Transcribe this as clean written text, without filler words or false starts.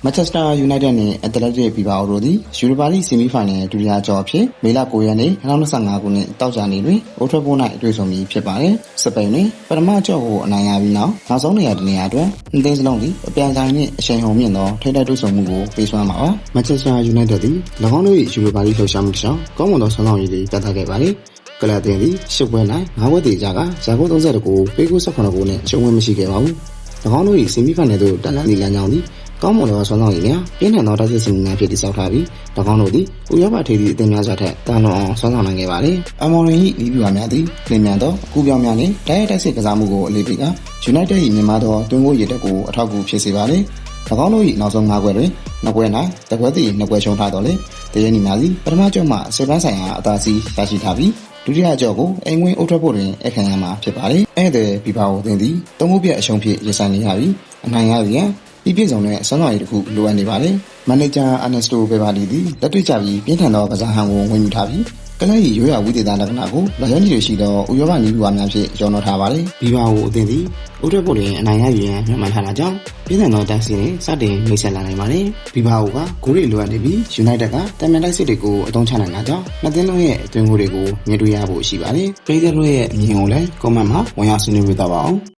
Manchester United နဲ့ Athletic Bilbao တို့သည် Europa League Semi-Final ဒုတိယကြောအဖြစ်မေလ9ရက်နေ့2025ခုနှစ်တောက်ကြနေ့တွင် Old Trafford၌တွေ့ဆုံပြီးဖြစ်ပါတယ်။စပိန်တွင်ပထမကြောကိုအနိုင်ရပြီးနောက်ဆုံးနေရာတစ်နေရာအတွက်အသင်းစလုံးသည်အပြန်ဆိုင်နှင့်အချိန်ဟုန်မြင့်သောထိပ်တိုက်တွေ့ဆုံမှုကိုပေးစွမ်းပါပါ။ Manchester United သည်၎င်းတို့၏Europa League လှုပ်ရှားမှုတစ်ချောင်းကောင်းမွန်သောဆွမ်းဆောင်ရည်တွေပြသခဲ့ပါသည်။ကလပ်အသင်းသည်10ပွဲ၌9ပွဲတည်ကြကရာဂိုး32ဂိုးပေးဂိုး18ဂိုးနဲ့ရှုံးဝဲမရှိခဲ့ပါဘူး။၎င်းတို့၏ဆီမီဖိုင်နယ်သို့တက်လှမ်းသည့်လမ်းကြောင်းသည်ကောင်းမွန်သောဆွမ်းဆောင်ရည်များပြင်းထန်သောတိုက်စစ်စင်များဖြစ်တည်ဆောက်ထားပြီး၎င်းတို့သည်ဥရောပထိပ်သည့်အသင်းများစွာထက်တန်လွန်အောင်ဆွမ်းဆောင်နိုင်ခဲ့ပါသည်။အမော်ရင်၏ဤပြပါများသည်လင်းမြန်သောအကူပြောင်းများနှင့်တိုက်စစ်ကစားမှုကိုအလေးပေးက United ၏မြန်မာသောတွင်းကိုရည်တက်ကိုအထောက်အကူဖြစ်စေပါသည်။၎င်းတို့၏နောက်ဆုံး5ပွဲတွင်2ပွဲ၌တစ်ပွဲသည်2ပွဲရှုံးထားတော့လေတရင်းနီများသည်ပထမကြောမှစေပန်းဆိုင်ရာအသာစီးရရှိထားပြီးဒုတိယကြောကိုအိမ်ဝင်းအုပ်ထွက်ဖို့တွင်အခမ်းအနားမှာဖြစ်ပါတယ်။အဲ့တဲ့ဘီဘာကိုအသင်းသည်သုံးခုပြတ်အရှုံးဖြစ်ရင်ဆိုင်နေရပြီးအနိုင်ရရန်ဒီပြည့်စုံတဲ့ဆွမ်းဆောင်ရည်တစ်ခုလိုအပ်နေပါတယ်။မန်နေဂျာအာနက်စတိုဘယ်ဘာလီသည်လက်တွေ့ကျပြီးပြင်းထန်သောကစားဟန်ကိုဝင်ယူထားပြီးကလပ်၏ရိုးရာဝိသေသလက္ခဏာကိုလက်ရင်းကြီးရှိသောဥရောပနည်းဗျူဟာများဖြင့်ရောနှောထားပါတယ်။ဘီဘာကိုအသင်းသည်အုပ်ထွက်ဖို့တွင်အနိုင်ရရန်မျှော်မှန်းထားတာကြောင့်ပြင်းထန်သောတိုက်စစ်နှင့်စတင်မိတ်ဆက်လာနိုင်ပါတယ်။ဘီဘာကိုကဂိုးတွေလိုအပ်နေပြီး United ကတမန်တိုက်စစ်တွေကိုအသုံးချနိုင်တာကြောင့်နှစ်သင်းလုံးရဲ့အတွင်းဂိုးတွေကိုမြင်တွေ့ရဖို့ရှိပါတယ်။ပရိသတ်တို့ရဲ့အမြင်ကိုလည်း comment မှာဝင်ရောက်ဆွေးနွေးပေးကြပါဦး။